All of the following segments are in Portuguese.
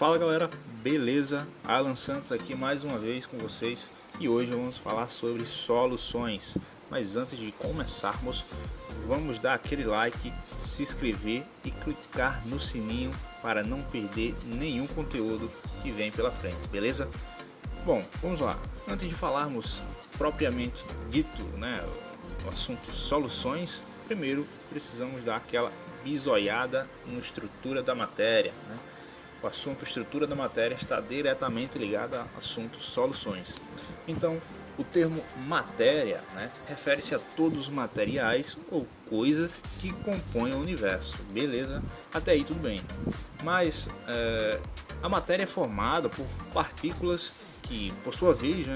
Fala galera, beleza? Alan Santos aqui mais uma vez com vocês e hoje vamos falar sobre soluções. Mas antes de começarmos, vamos dar aquele like, se inscrever e clicar no sininho para não perder nenhum conteúdo que vem pela frente, beleza? Bom, vamos lá. Antes de falarmos propriamente dito, o assunto soluções, primeiro precisamos dar aquela bisoiada na estrutura da matéria, O assunto estrutura da matéria está diretamente ligado ao assunto soluções. Então, o termo matéria, refere-se a todos os materiais ou coisas que compõem o universo, beleza? Até aí tudo bem. Mas a matéria é formada por partículas que, por sua vez,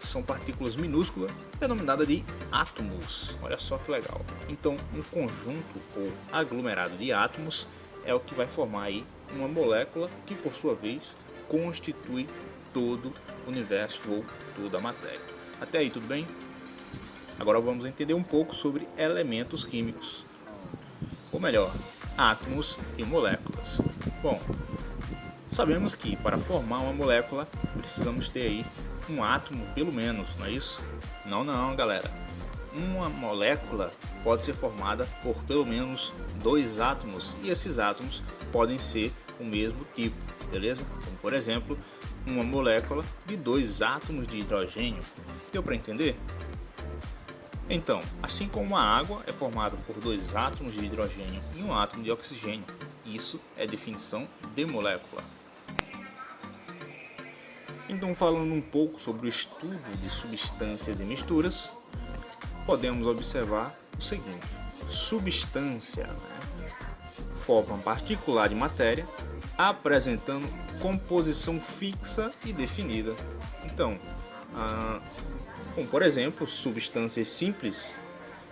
são partículas minúsculas, denominadas de átomos. Olha só que legal. Então, um conjunto ou aglomerado de átomos é o que vai formar aí uma molécula que, por sua vez, constitui todo o universo ou toda a matéria. Até aí tudo bem? Agora vamos entender um pouco sobre elementos químicos, ou melhor, átomos e moléculas. Bom, sabemos que para formar uma molécula precisamos ter aí um átomo pelo menos, não é isso? Não, galera. Uma molécula pode ser formada por pelo menos dois átomos e esses átomos podem ser o mesmo tipo, beleza? Como por exemplo, uma molécula de dois átomos de hidrogênio. Deu para entender? Então, assim como a água é formada por dois átomos de hidrogênio e um átomo de oxigênio, isso é definição de molécula. Então, falando um pouco sobre o estudo de substâncias e misturas, podemos observar o seguinte: substância, forma particular de matéria apresentando composição fixa e definida. Então, como por exemplo, substâncias simples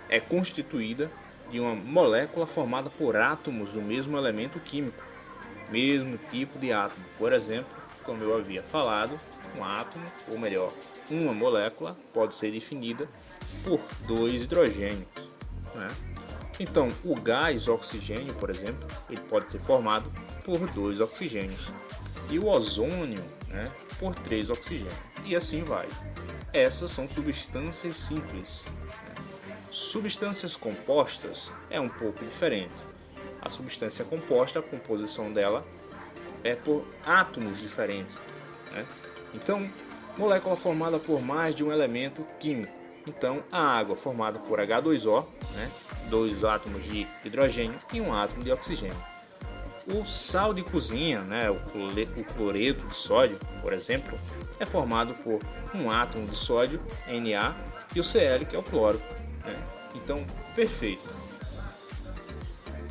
é constituída de uma molécula formada por átomos do mesmo elemento químico, mesmo tipo de átomo. Por exemplo, como eu havia falado, um átomo, ou melhor, uma molécula pode ser definida por dois hidrogênios. Então, o gás oxigênio, por exemplo, ele pode ser formado por dois oxigênios e o ozônio, por três oxigênios. E assim vai. Essas são substâncias simples. Substâncias compostas é um pouco diferente. A substância composta, a composição dela é por átomos diferentes. Então, molécula formada por mais de um elemento químico. Então, a água formada por H2O, dois átomos de hidrogênio e um átomo de oxigênio. O sal de cozinha, o cloreto de sódio, por exemplo, é formado por um átomo de sódio, Na, e o Cl, que é o cloro. Então, perfeito.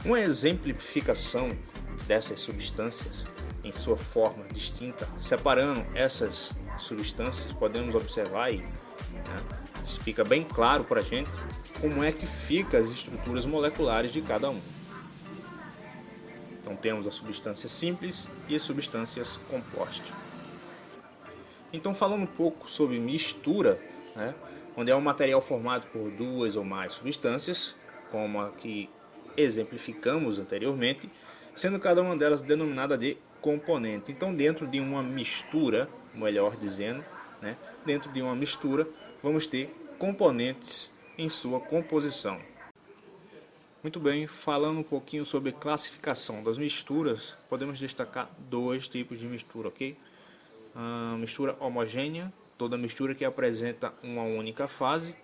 Uma exemplificação dessas substâncias em sua forma distinta, separando essas substâncias, podemos observar aí, fica bem claro para a gente como é que ficam as estruturas moleculares de cada um. Então temos as substâncias simples e as substâncias compostas. Então, falando um pouco sobre mistura, onde é um material formado por duas ou mais substâncias, como a que exemplificamos anteriormente, sendo cada uma delas denominada de componente. Então, dentro de uma mistura, melhor dizendo, dentro de uma mistura, vamos ter componentes em sua composição. Muito bem, falando um pouquinho sobre classificação das misturas, podemos destacar dois tipos de mistura, ok? A mistura homogênea, toda mistura que apresenta uma única fase.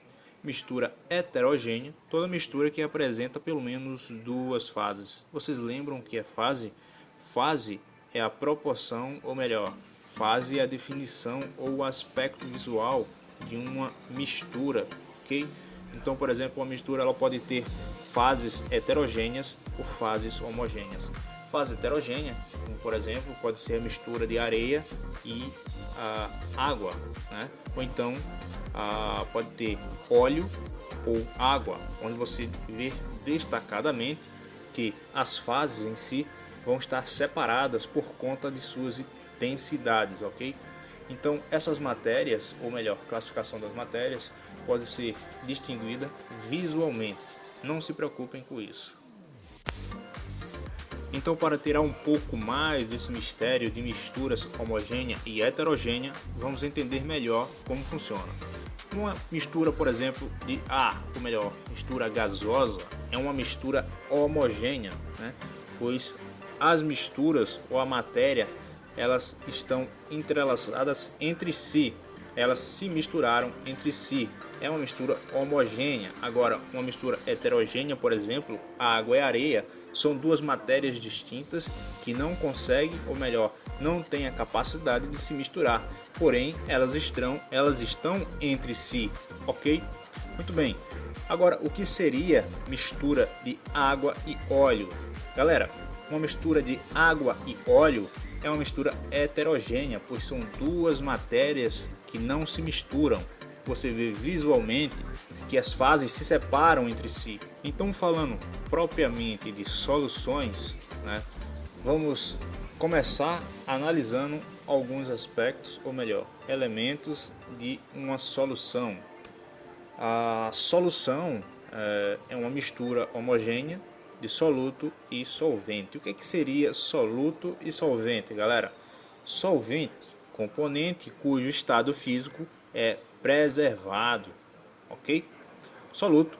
Mistura heterogênea, toda mistura que apresenta pelo menos duas fases. Vocês lembram o que é fase? Fase é a proporção, ou melhor, fase é a definição ou o aspecto visual de uma mistura, ok? Então, por exemplo, uma mistura ela pode ter fases heterogêneas ou fases homogêneas. Fase heterogênea, como por exemplo, pode ser a mistura de areia e água, ou então pode ter óleo ou água, onde você vê destacadamente que as fases em si vão estar separadas por conta de suas densidades, ok? Então, essas matérias, ou melhor, classificação das matérias, pode ser distinguida visualmente. Não se preocupem com isso. Então, para tirar um pouco mais desse mistério de misturas homogênea e heterogênea, vamos entender melhor como funciona. Uma mistura, por exemplo, ou melhor, mistura gasosa, é uma mistura homogênea, né? Pois as misturas ou a matéria, elas estão entrelaçadas entre si, elas se misturaram entre si. É uma mistura homogênea. Agora, uma mistura heterogênea, por exemplo, a água e a areia, são duas matérias distintas que não conseguem, ou melhor, não têm a capacidade de se misturar. Porém, elas estão entre si, ok? Muito bem. Agora, o que seria mistura de água e óleo? Galera, uma mistura de água e óleo é uma mistura heterogênea, pois são duas matérias que não se misturam. Você vê visualmente que as fases se separam entre si. Então, falando propriamente de soluções, né, vamos começar analisando alguns aspectos, ou melhor, elementos de uma solução. A solução é uma mistura homogênea de soluto e solvente. O que seria soluto e solvente, galera? Solvente, componente cujo estado físico é preservado, ok? Soluto,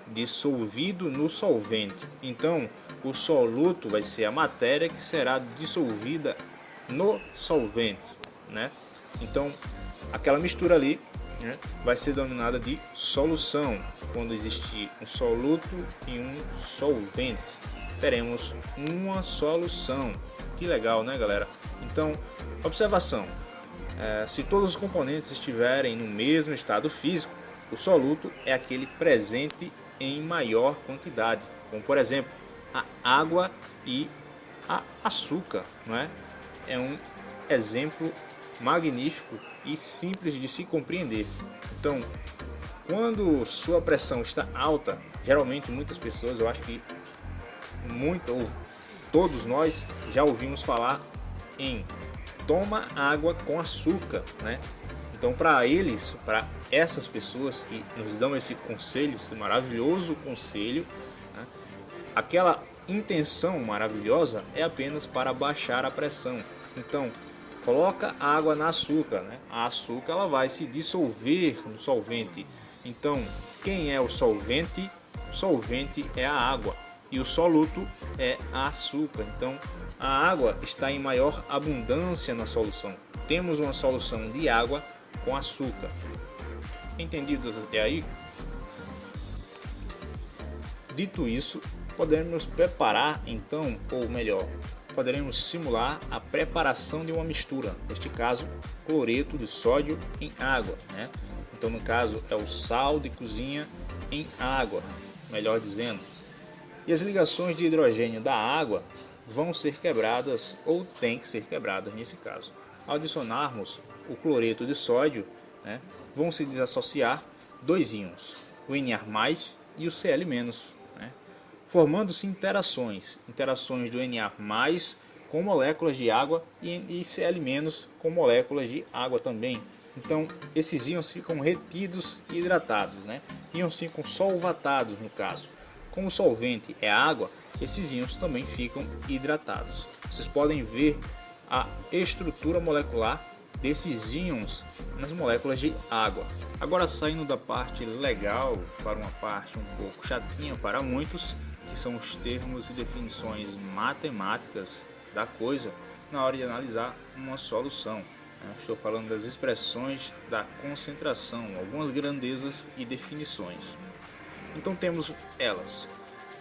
dissolvido no solvente. Então, o soluto vai ser a matéria que será dissolvida no solvente, né? Então, aquela mistura ali, né, vai ser denominada de solução. Quando existir um soluto e um solvente, teremos uma solução. Que legal, né, galera? Então, observação. Se todos os componentes estiverem no mesmo estado físico, o soluto é aquele presente em maior quantidade, como por exemplo a água e a açúcar, não é? É um exemplo magnífico e simples de se compreender. Então, quando sua pressão está alta, geralmente muitas pessoas, eu acho que ou todos nós já ouvimos falar em toma água com açúcar, né? Então, para essas pessoas que nos dão esse conselho, esse maravilhoso conselho, né, aquela intenção maravilhosa é apenas para baixar a pressão. Então, coloca a água na açúcar, né? A açúcar ela vai se dissolver no solvente. Então, quem é o solvente? O solvente é a água e o soluto é a açúcar. Então, a água está em maior abundância na solução. Temos uma solução de água com açúcar. Entendidos até aí? Dito isso, podemos preparar então, ou melhor, poderemos simular a preparação de uma mistura. Neste caso, cloreto de sódio em água, né? Então, no caso, é o sal de cozinha em água, melhor dizendo. E as ligações de hidrogênio da água vão ser quebradas, ou têm que ser quebradas nesse caso. Ao adicionarmos o cloreto de sódio, né, vão se desassociar dois íons, o Na+ e o Cl-, né, formando-se interações do Na+ com moléculas de água e Cl- com moléculas de água também. Então, esses íons ficam retidos e hidratados, né? Íons ficam solvatados no caso. Como o solvente é água, esses íons também ficam hidratados. Vocês podem ver a estrutura molecular desses íons nas moléculas de água. Agora, saindo da parte legal para uma parte um pouco chatinha para muitos, que são os termos e definições matemáticas da coisa na hora de analisar uma solução. Estou falando das expressões da concentração, algumas grandezas e definições. Então temos elas: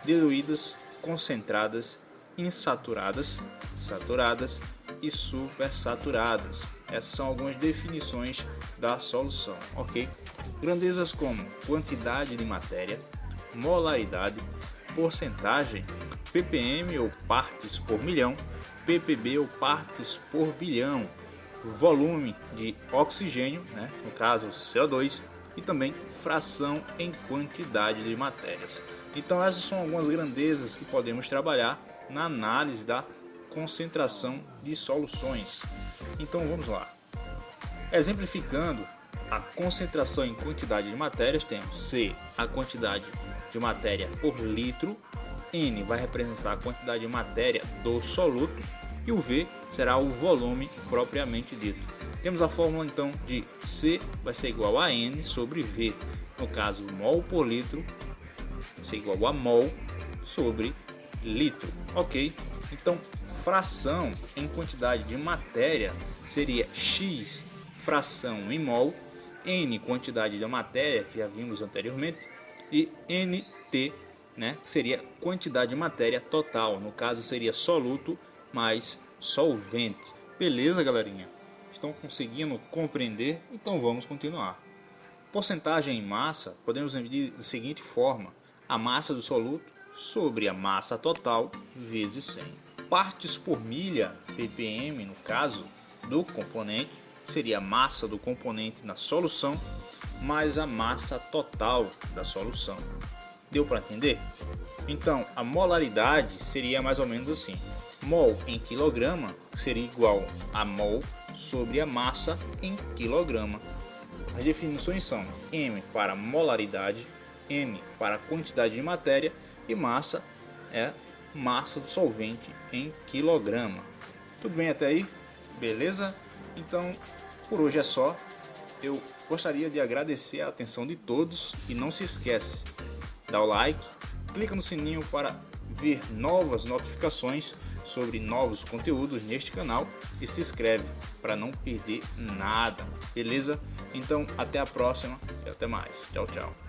diluídas, concentradas, insaturadas, saturadas e supersaturadas. Essas são algumas definições da solução, ok? Grandezas como quantidade de matéria, molaridade, porcentagem, ppm ou partes por milhão, ppb ou partes por bilhão, volume de oxigênio, né, no caso CO2, e também fração em quantidade de matérias. Então essas são algumas grandezas que podemos trabalhar na análise da concentração de soluções. Então vamos lá. Exemplificando a concentração em quantidade de matérias, temos C, a quantidade de matéria por litro, N vai representar a quantidade de matéria do soluto e o V será o volume propriamente dito. Temos a fórmula então de C vai ser igual a N sobre V, no caso mol por litro vai ser igual a mol sobre litro, ok? Então fração em quantidade de matéria seria X fração em mol, N quantidade de matéria que já vimos anteriormente e NT, né, que seria quantidade de matéria total, no caso seria soluto mais solvente. Beleza, galerinha? Estão conseguindo compreender? Então vamos continuar. Porcentagem em massa podemos medir da seguinte forma: a massa do soluto sobre a massa total vezes 100. Partes por milha, ppm no caso do componente, seria a massa do componente na solução mais a massa total da solução. Deu para entender? Então a molaridade seria mais ou menos assim: mol em quilograma seria igual a mol sobre a massa em quilograma. As definições são m para molaridade, m para quantidade de matéria e massa é massa do solvente em quilograma. Tudo bem até aí? Beleza? Então por hoje é só. Eu gostaria de agradecer a atenção de todos e não se esquece, dá o like, clica no sininho para ver novas notificações sobre novos conteúdos neste canal e se inscreve para não perder nada, beleza? Então até a próxima e até mais. Tchau, tchau.